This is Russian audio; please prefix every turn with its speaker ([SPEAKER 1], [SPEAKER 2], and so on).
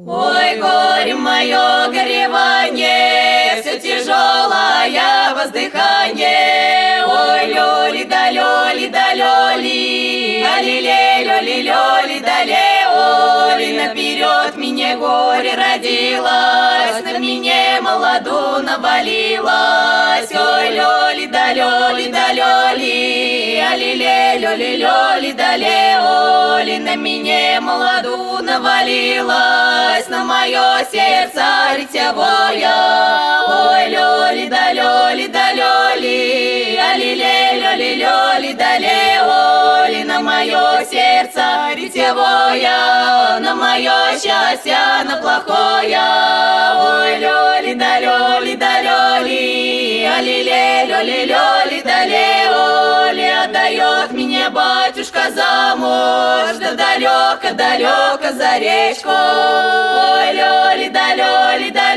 [SPEAKER 1] Ой, горе мое, горевание, все тяжелое воздыхание. Ой, лёли да лёли да лёли, алилей, лёли, лёли да лей, оли, наперед мне горе родилось, на мне молоду навалилось. Ой, лёли да лёли да лёли, алилей, лёли, лёли да лей, оли, на мне молоду навалилось, на мое сердце ритявое. Ой, лёли да лёли да лёли, алилей, лёли, лёли да лей, оли, на мое сердце ритявое, на мое счастье, на плохое. Ой, лёли да лёли да лёли, алилей, лёли, лёли да лей, оли, отдает мне батюшка замуж, да далеко, далеко за речку. Ой, лёли да